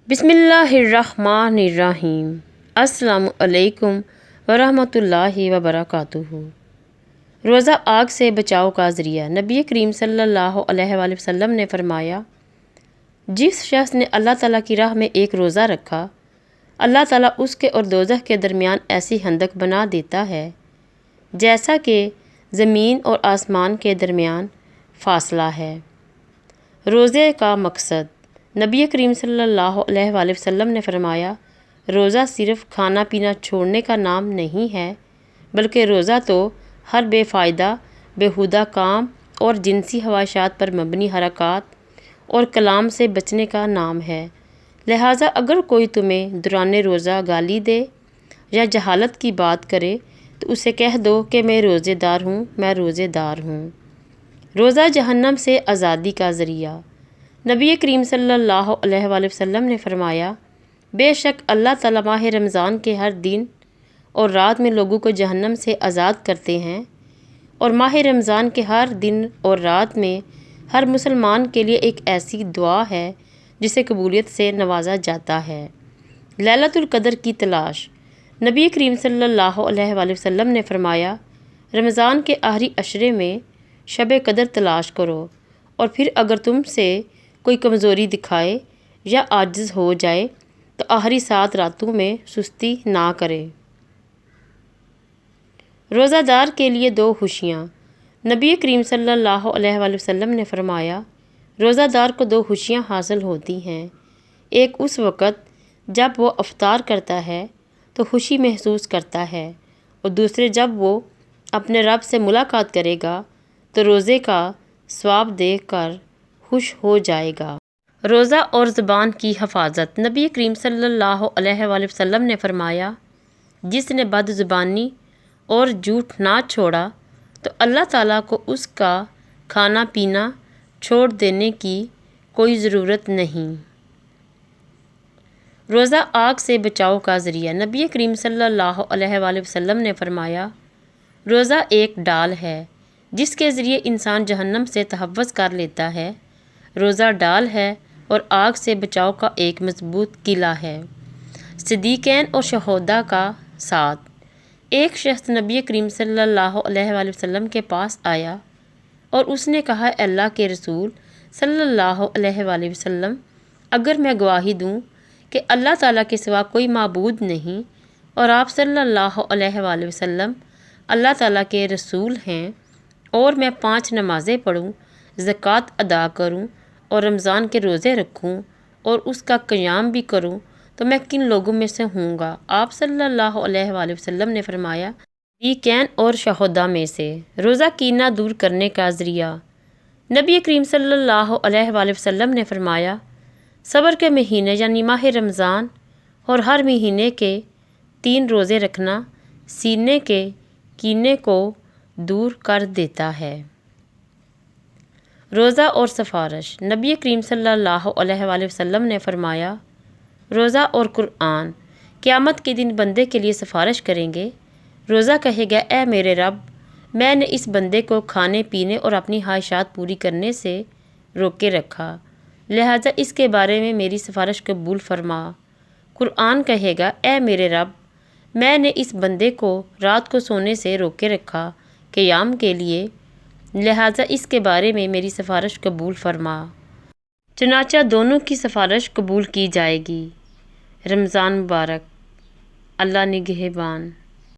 بسم اللہ الرحمن الرحیم۔ السلام علیکم ورحمۃ اللہ وبرکاتہ۔ روزہ آگ سے بچاؤ کا ذریعہ۔ نبی کریم صلی اللہ علیہ وآلہ وسلم نے فرمایا، جس شخص نے اللہ تعالیٰ کی راہ میں ایک روزہ رکھا، اللہ تعالیٰ اس کے اور دوزخ کے درمیان ایسی خندق بنا دیتا ہے جیسا کہ زمین اور آسمان کے درمیان فاصلہ ہے۔ روزے کا مقصد۔ نبی کریم صلی اللہ علیہ وآلہ وسلم نے فرمایا، روزہ صرف کھانا پینا چھوڑنے کا نام نہیں ہے، بلکہ روزہ تو ہر بے فائدہ بیہودہ کام اور جنسی خواہشات پر مبنی حرکات اور کلام سے بچنے کا نام ہے۔ لہٰذا اگر کوئی تمہیں دوران روزہ گالی دے یا جہالت کی بات کرے تو اسے کہہ دو کہ میں روزے دار ہوں، میں روزے دار ہوں۔ روزہ جہنم سے آزادی کا ذریعہ۔ نبی کریم صلی اللہ علیہ وآلہ وسلم نے فرمایا، بے شک اللہ تعالیٰ ماہ رمضان کے ہر دن اور رات میں لوگوں کو جہنم سے آزاد کرتے ہیں، اور ماہ رمضان کے ہر دن اور رات میں ہر مسلمان کے لیے ایک ایسی دعا ہے جسے قبولیت سے نوازا جاتا ہے۔ لیلۃ القدر کی تلاش۔ نبی کریم صلی اللہ علیہ وآلہ وسلم نے فرمایا، رمضان کے آخری عشرے میں شب قدر تلاش کرو، اور پھر اگر تم سے کوئی کمزوری دکھائے یا عاجز ہو جائے تو آخری 7 راتوں میں سستی نہ کرے۔ روزہ دار کے لیے 2 خوشیاں۔ نبی کریم صلی اللہ علیہ وآلہ وسلم نے فرمایا، روزہ دار کو 2 خوشیاں حاصل ہوتی ہیں، ایک اس وقت جب وہ افطار کرتا ہے تو خوشی محسوس کرتا ہے، اور دوسرے جب وہ اپنے رب سے ملاقات کرے گا تو روزے کا ثواب دیکھ کر خوش ہو جائے گا۔ روزہ اور زبان کی حفاظت۔ نبی کریم صلی اللہ علیہ وآلہ وسلم نے فرمایا، جس نے بد زبانی اور جھوٹ نہ چھوڑا تو اللہ تعالیٰ کو اس کا کھانا پینا چھوڑ دینے کی کوئی ضرورت نہیں۔ روزہ آگ سے بچاؤ کا ذریعہ۔ نبی کریم صلی اللہ علیہ وآلہ وسلم نے فرمایا، روزہ ایک ڈال ہے جس کے ذریعے انسان جہنم سے تحفظ کر لیتا ہے۔ روزہ ڈال ہے اور آگ سے بچاؤ کا ایک مضبوط قلعہ ہے۔ صدیقین اور شہداء کا ساتھ۔ ایک شخص نبی کریم صلی اللہ علیہ وآلہ وسلم کے پاس آیا اور اس نے کہا، اے اللہ کے رسول صلی اللہ علیہ وآلہ وسلم، اگر میں گواہی دوں کہ اللہ تعالیٰ کے سوا کوئی معبود نہیں اور آپ صلی اللہ علیہ وآلہ وسلم اللہ تعالیٰ کے رسول ہیں، اور میں 5 نمازیں پڑھوں، زکوٰۃ ادا کروں اور رمضان کے روزے رکھوں اور اس کا قیام بھی کروں، تو میں کن لوگوں میں سے ہوں گا؟ آپ صلی اللہ علیہ وآلہ وسلم نے فرمایا، صدیقین اور شہداء میں سے۔ روزہ کینہ دور کرنے کا ذریعہ۔ نبی کریم صلی اللہ علیہ وآلہ وسلم نے فرمایا، صبر کے مہینے یعنی ماہ رمضان اور ہر مہینے کے 3 روزے رکھنا سینے کے کینے کو دور کر دیتا ہے۔ روزہ اور سفارش۔ نبی کریم صلی اللہ علیہ وآلہ وسلم نے فرمایا، روزہ اور قرآن قیامت کے دن بندے کے لیے سفارش کریں گے۔ روزہ کہے گا، اے میرے رب، میں نے اس بندے کو کھانے پینے اور اپنی خواہشات پوری کرنے سے روکے رکھا، لہٰذا اس کے بارے میں میری سفارش قبول فرما۔ قرآن کہے گا، اے میرے رب، میں نے اس بندے کو رات کو سونے سے روکے رکھا قیام کے لیے، لہٰذا اس کے بارے میں میری سفارش قبول فرما۔ چنانچہ دونوں کی سفارش قبول کی جائے گی۔ رمضان مبارک۔ اللہ نگہبان۔